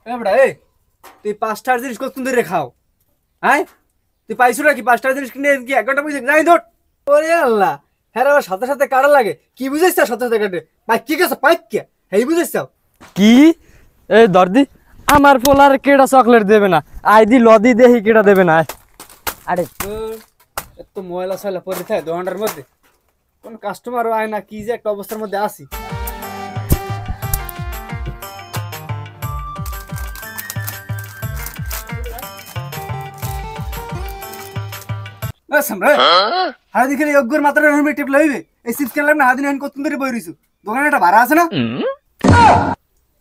বেটা এই তুই 5টার জিনিস কতক্ষণ ধরে খাও? হ্যাঁ তুই পাইছো নাকি 5টার জিনিস কিনে কি 1 ঘন্টা পয়সা যাই ধর? ওরে আল্লাহ, হ্যাঁ আবার সাথে সাথে কাটা লাগে কি বুঝাইছ? সাথে সাথে কাটে পাইক কি গেছে পাইক কে হেই বুঝাইছ? কি এই দর্দি আমার পোলার কেডা চকলেট দেবে না? আইদি লদি দেহি কেডা দেবে না? আরে এত ময়লা সয়লা পরে থাকে দোকানটার মধ্যে, কোন কাস্টমারও আয় না, কি যে একটা অবস্থার মধ্যে আসি। হাদি খেলে অজ্ঞর মাত্রা টিপ লইবে এই চিপস খেলাম না, হাদিন কত ধরে বই রইছু, দোকানে একটা ভাড়া আছে না?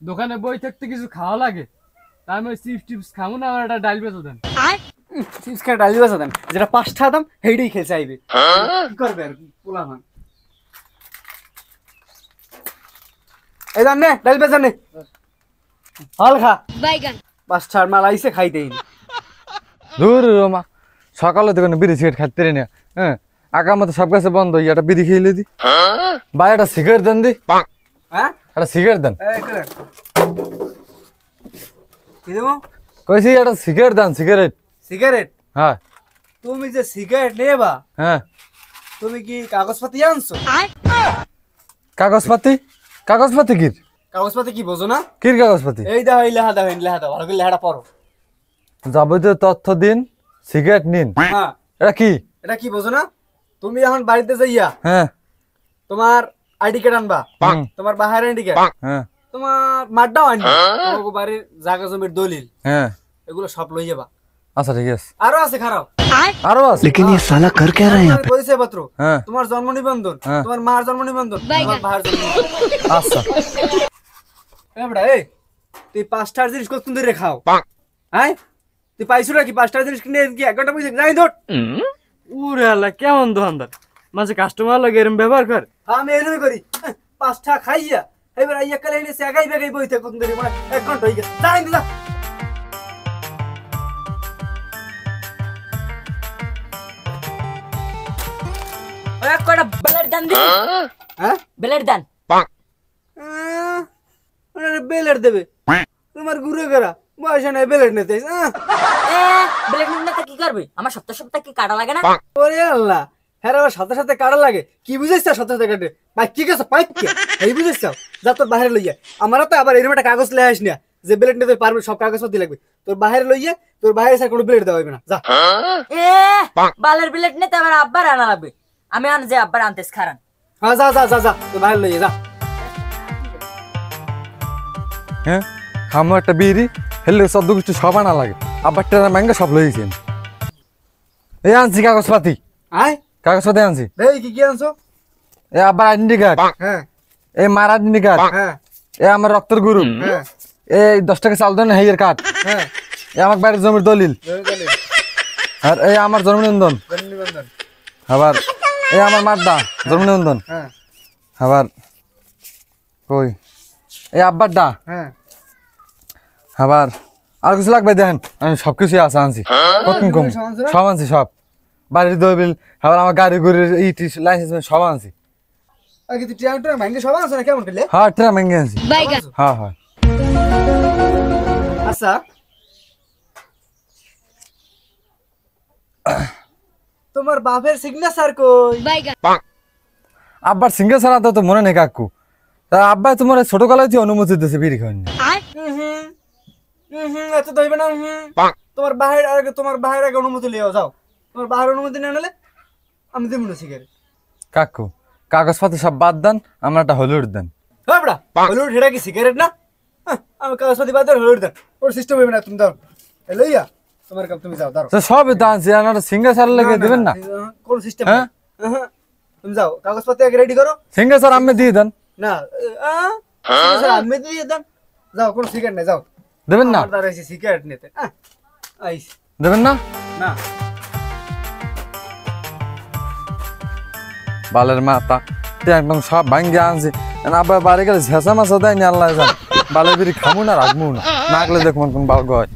দোকানে বই থাকতে কিছু খাওয়া লাগে, তাই আমি চিপস টিপস খাবো না, আমার একটা ডাল বেচো দেন। চিপস খেয়ে ডালি বাসা দেন, যেটা 5 টাকা দাম সেইটাই খেয়ে চাইবে, কি করবে আর পোলা মান। এই জান নে ডাল বেচা নে, হল খা বাইগান 5টার মাল আইছে খাইতেই না। দূর রোমা, সকালে দোকানে বিড়ি সিগারেট খাইতে না। হ্যাঁ আগার মতো সব কাছে বন্ধ, একটা বিড়ি খেয়ে দি ভাই, একটা সিগারেট দেন দি। হ্যাঁ একটা সিগারেট দেন কি দেবো? কইছি একটা সিগারেট দেন। সিগারেট? সিগারেট? হ্যাঁ। তুমি যে সিগারেট নেবা, হ্যাঁ তুমি কি কাগজপাতি আনছো? কাগজপাতি? কাগজপাতি কির? কাগজপাতি কি বোঝো না? কির কাগজপাতি? এই দাও, এই লেখা দাও, এই লেখা দাও, ভালো করে লেখাটা পড়ো। যাবতীয় তথ্য দিন, সিগারেট নিন। হ্যাঁ এটা কি? এটা কি বোঝো না? তুমি এখন বাড়িতে যাইয়া হ্যাঁ তোমার আইডি কার্ড আনবা, হুম, তোমার বাহার আইডি কার্ড, হ্যাঁ তোমার মাঠটাও আনবা, তোমার বাড়ির জায়গা জমির দলিল, হ্যাঁ এগুলো সব লই যাবা। আচ্ছা ঠিক আছে। আরো আছে খারাপ, আরো আছে? लेकिन ये साला कर क्या रहा है यहाँ पे? পরিচয় পত্র, হ্যাঁ তোমার জন্ম নিবন্ধন, হ্যাঁ। তোমার মার জন্ম নিবন্ধন, তোমার ভাইয়ের জন্ম নিবন্ধন। আচ্ছা। এই বেটা এই তুই 5টার জিনিস কতক্ষণ ধরে খাও? হ্যাঁ তুই পাইছো নাকি 5টার জিনিস কিনে কি 1 ঘন্টা পয়সা যাই ধর? উরে আল্লাহ, কেমন দোকানদার মাঝে কাস্টমার লাগে এরম ব্যবহার কর। আমি এরকমই করি, 5টা খাইয়া এবার আইয়া কালে এনে সেগাই বেগাই বইতে কতক্ষণ ধরে, মানে 1 ঘন্টা হয়ে গেছে, যাই না। এক কটা বেলের দান দি। হ্যাঁ বেলের দান বেলেট দেবে তোমার ঘুরে গেরা বয়সে নাই বেলেট নিতে। এ বেলের নিতে কি করবে? আমার সপ্তাহ সপ্তাহ কি কাটা লাগে না? ওরে আল্লাহ, হ্যাঁ আবার সাথে সাথে কাটা লাগে কি বুঝাইছ? সাথে সাথে কাটে পাইক কি গেছে পাইক কে এই বুঝাইছ? যা তোর বাইরে লইয়া, আমার তো আবার এরকম একটা কাগজ লে আস না যে বেলেট নিতে পারবে, সব কাগজপত্র লাগবে তোর বাইরে লইয়া, তোর বাইরে স্যার কোনো বেলেট দেওয়া হবে না, যা। এ বালের বেলেট নিতে আমার আব্বার আনা লাগবে, আমি আন যে আব্বার আনতেস খারান। হ্যাঁ যা যা যা যা, তোর বাইরে লইয়া যা। হ্যাঁ খামো একটা বিড়ি হেললে সব কিছু সব আনা লাগে, আবার টেরা ম্যাঙ্গা সব লইছেন। এই আনছি কাগজপাতি, আয় কাগজপাতি আনছি। এই কি কি আনছো? এ আবার আইডেন্টি কার্ড, হ্যাঁ এই মার আইডেন্টি কার্ড, হ্যাঁ এ আমার রক্তের গ্রুপ, হ্যাঁ এই 10 টাকা চাল দেন হেয়ের কার্ড, হ্যাঁ এ আমার বাড়ির জমির দলিল, আর এই আমার জন্ম নিবন্ধন, নিবন্ধন, আবার এই আমার মারদা জন্ম নিবন্ধন, হ্যাঁ আবার কই এই আব্বার দা, হ্যাঁ আবার আর কিছু লাগবে দেখেন, আমি সবকিছু আছে আনছি, কত কম সব আনছি, সব বাড়ির দলিল, আবার আমার গাড়ি গুড়ির ইটি লাইসেন্স সব আনছি। আর কি তুই ট্রাক্টর ভাঙে সব আনছো না? কেমন করলে? হ্যাঁ ট্রেন ভেঙে আনছি। বাইগান হ্যাঁ হ্যাঁ আচ্ছা তোমার বাপের সিগনেচার কই? বাইগান আব্বার সিঙ্গেল ছাড়া তো মনে নেই কাকু, তা আব্বা তোমার ছোটকালে যে অনুমতি দিয়েছে বিড়ি খাওয়ার। এত দইবে না। তোমার বাহির আগে, তোমার বাহির আগে অনুমতি লিও যাও, তোমার বাহির অনুমতি না নিলে আমি দেব না সিগারেট। কাকু কাগজপত্র সব বাদ দেন, আমার একটা হলুদ দেন। হ্যাঁ বড়া, হলুদ হেডা কি সিগারেট না? আমি কাগজপাতি বাদ দেন, হলুদ দেন, ওর সিস্টেম হবে না। তুমি দাও লইয়া তোমার কাপ, তুমি যাও দাও। সবই তো আনছি, আর একটা সিঙ্গেল ছাড়া লেগে দেবেন না? কোন সিস্টেম? হ্যাঁ তুমি যাও কাগজপাতি আগে রেডি করো। সিঙ্গেল ছাড়া আমি দিয়ে দেন। না আমি দিয়ে দেন, যাও কোন সিগারেট নেই, যাও। দেবেন না? আমার দ্বারা এসে সিগারেট নিতে আইস দেবেন না? না। বালের মাথা একদম সব ভাঙ্গে আনছি, আবার বাড়ি গেলে ঝেঁচা মাছা দেয়নি আল্লাহ জান। বালের বিড়ি খামু না রাখবো না, না গেলে দেখুন কোন বাল গয়।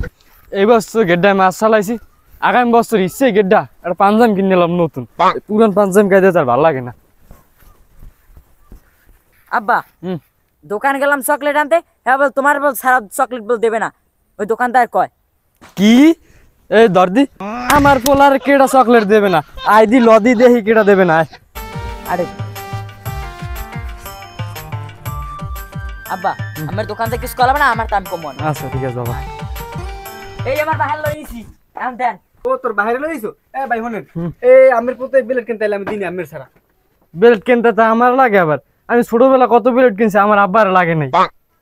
এই বছর গেড্ডায় মাছ চালাইছি, আগামী বছর ইচ্ছে গেড্ডা একটা পাঞ্জাম কিনে নিলাম নতুন, পুরান পাঞ্জাম গাইতে তার ভালো লাগে না। আব্বা দোকান গেলাম চকলেট আনতে, হ্যাঁ বল তোমার বল সারা চকলেট বল দেবে না, ওই দোকানদার কয় কি এই দর্দি আমার পোলার কেডা চকলেট দেবে না আইদি লদি দেহি কেডা দেবে না আরে আব্বা আমার দোকান থেকে কিছু কলাবে না আমার দাম কম মনে আচ্ছা ঠিক আছে বাবা এই আমার বাহার লইছি এখন দেন ও তোর বাইরে লইছো এ ভাই শুনেন আমের পুতে বিলেট কিনতে এলাম দিনে আমের ছাড়া বেলেট কিনতে তো আমার লাগে আবার আমি ছোটবেলা কত বেলেট কিনছি আমার আব্বার লাগে নাই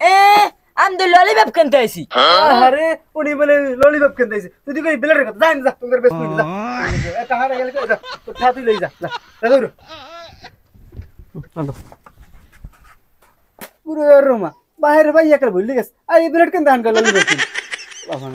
এ আমি তো ললিপপ কিনতে আইছি আরে উনি বলে ললিপপ কিনতে আইছে তুই কই বিলেটের কথা যাই না যা তোদের বেশ কই যা এটা হারে গেলে কই যা তোর ঠাতুই লই যা যা দৌড় পুরো রোমা বাইরে ভাই একা ভুলি গেছ আর এই বিলেট কিনতে আনকা ললিপপ কিন বাবা